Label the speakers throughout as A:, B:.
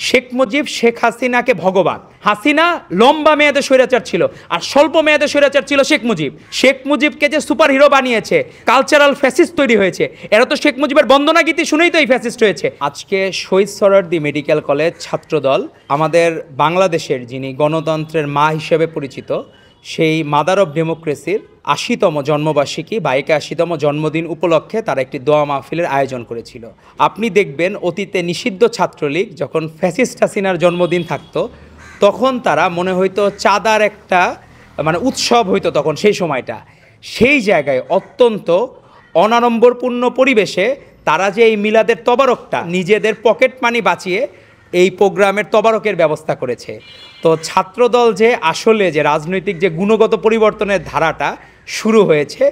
A: শেখ মুজিব শেখ হাসিনাকে ভগবান। হাসিনা লম্বা মেয়াদে স্বৈরাচার ছিল, আর স্বল্প মেয়াদে স্বৈরাচার ছিল শেখ মুজিব। শেখ মুজিবকে যে সুপার হিরো বানিয়েছে, কালচারাল ফ্যাসিস্ট তৈরি হয়েছে, এরা তো শেখ মুজিবের বন্দনা গীতি শুনেই তো এই ফ্যাসিস্ট হয়েছে। আজকে শহীদ সোহরাওয়ার্দী মেডিকেল কলেজ ছাত্রদল আমাদের বাংলাদেশের যিনি গণতন্ত্রের মা হিসেবে পরিচিত, সেই মাদার অফ ডেমোক্রেসির ৮০তম জন্মবার্ষিকী বা ৮১তম জন্মদিন উপলক্ষে তারা একটি দোয়া মাহফিলের আয়োজন করেছিল। আপনি দেখবেন অতীতে নিষিদ্ধ ছাত্রলীগ যখন ফ্যাসিস্ট হাসিনার জন্মদিন থাকতো, তখন তারা মনে হইতো চাঁদার একটা উৎসব হইতো তখন সেই সময়টা। সেই জায়গায় অত্যন্ত অনাড়ম্বরপূর্ণ পরিবেশে তারা যে এই মিলাদের তবারকটা নিজেদের পকেট মানি বাঁচিয়ে এই প্রোগ্রামের তবারকের ব্যবস্থা করেছে। তো ছাত্রদল যে আসলে যে রাজনৈতিক যে গুণগত পরিবর্তনের ধারাটা শুরু হয়েছে,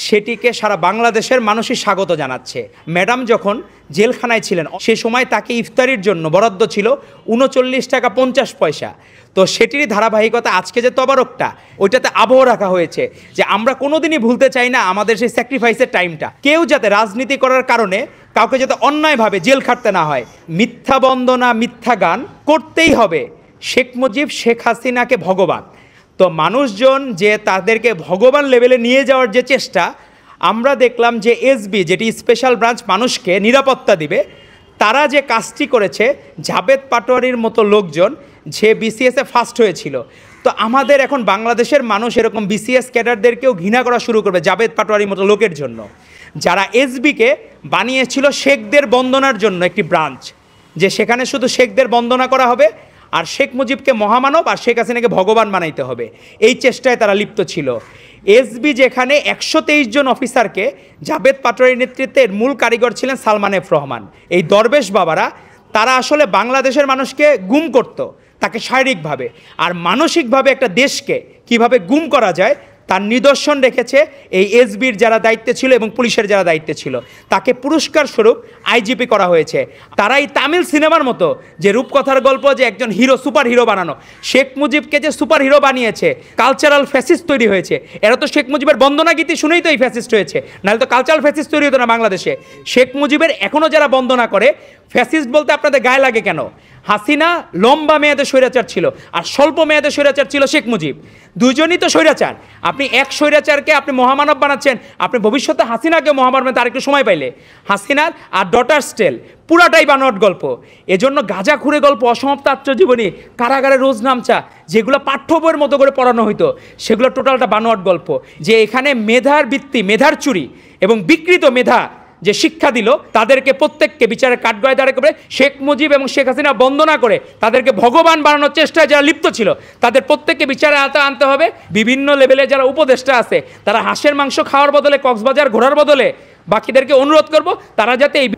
A: সেটিকে সারা বাংলাদেশের মানুষই স্বাগত জানাচ্ছে। ম্যাডাম যখন জেলখানায় ছিলেন, সে সময় তাকে ইফতারির জন্য বরাদ্দ ছিল ৩৯ টাকা ৫০ পয়সা। তো সেটিরই ধারাবাহিকতা আজকে যে তবারকটা, ওইটাতে আবহ রাখা হয়েছে যে আমরা কোনোদিনই ভুলতে চাই না আমাদের সেই স্যাক্রিফাইসের টাইমটা। কেউ যাতে রাজনীতি করার কারণে কাউকে যাতে অন্যায়ভাবে জেল খাটতে না হয়। মিথ্যা বন্দনা, মিথ্যা গান করতেই হবে। শেখ মুজিব শেখ হাসিনাকে ভগবান। তো মানুষজন যে তাদেরকে ভগবান লেভেলে নিয়ে যাওয়ার যে চেষ্টা, আমরা দেখলাম যে এসবি, যেটি স্পেশাল ব্রাঞ্চ মানুষকে নিরাপত্তা দিবে, তারা যে কাজটি করেছে, জাবেদ পাটোয়ারির মতো লোকজন যে বিসিএসে ফার্স্ট হয়েছিল। তো আমাদের এখন বাংলাদেশের মানুষ এরকম বিসিএস ক্যাডারদেরকেও ঘৃণা করা শুরু করবে জাবেদ পাটোয়ারির মতো লোকের জন্য, যারা এসবিকে বানিয়েছিল শেখদের বন্দনার জন্য একটি ব্রাঞ্চ, যে সেখানে শুধু শেখদের বন্দনা করা হবে আর শেখ মুজিবকে মহামানব আর শেখ হাসিনাকে ভগবান বানাইতে হবে। এই চেষ্টায় তারা লিপ্ত ছিল। এসবি যেখানে ১২৩ জন অফিসারকে জাবেদ পাটোয়ারির নেতৃত্বের মূল কারিগর ছিলেন সালমান এফ রহমান। এই দরবেশ বাবারা তারা আসলে বাংলাদেশের মানুষকে গুম করত, তাকে শারীরিকভাবে আর মানসিকভাবে একটা দেশকে কিভাবে গুম করা যায় তার নিদর্শন রেখেছে এই এসবির যারা দায়িত্বে ছিল এবং পুলিশের যারা দায়িত্বে ছিল। তাকে পুরস্কার স্বরূপ আইজিপি করা হয়েছে। তারা এই তামিল সিনেমার মতো যে রূপকথার গল্প, যে একজন হিরো সুপার হিরো বানানো, শেখ মুজিবকে যে সুপার হিরো বানিয়েছে, কালচারাল ফ্যাসিস্ট তৈরি হয়েছে, এরা তো শেখ মুজিবের বন্দনা গীতি শুনেই তো এই ফ্যাসিস্ট হয়েছে, নাহলে তো কালচারাল ফ্যাসিস্ট তৈরি হতো না বাংলাদেশে। শেখ মুজিবের এখনও যারা বন্দনা করে, ফ্যাসিস্ট বলতে আপনাদের গায়ে লাগে কেন? হাসিনা লম্বা মেয়াদে স্বৈরাচার ছিল, আর স্বল্প মেয়াদে স্বৈরাচার ছিল শেখ মুজিব। দুজনই তো স্বৈরাচার। আপনি এক স্বৈরাচারকে আপনি মহামানব বানাচ্ছেন, আপনি ভবিষ্যতে হাসিনাকে মহামানব তার একটু সময় পাইলে। হাসিনার আর ডটার স্টেল পুরাটাই বানোয়াট গল্প। এজন্য গাঁজাখুরে গল্প, অসমাপ্ত আত্মজীবনী, কারাগারে রোজ নামচা, যেগুলো পাঠ্য বইয়ের মতো করে পড়ানো হইতো, সেগুলো টোটালটা বানোয়াট গল্প। যে এখানে মেধার বৃত্তি, মেধার চুরি এবং বিকৃত মেধা যে শিক্ষা দিল, তাদেরকে প্রত্যেককে বিচারের কাঠগড়ায় দাঁড় করে শেখ মুজিব এবং শেখ হাসিনা বন্দনা করে তাদেরকে ভগবান বানানোর চেষ্টায় যারা লিপ্ত ছিল, তাদের প্রত্যেককে বিচারে আনতে হবে। বিভিন্ন লেভেলে যারা উপদেষ্টা আছে, তারা হাঁসের মাংস খাওয়ার বদলে, কক্সবাজার ঘোরার বদলে বাকিদেরকে অনুরোধ করব তারা যাতে এই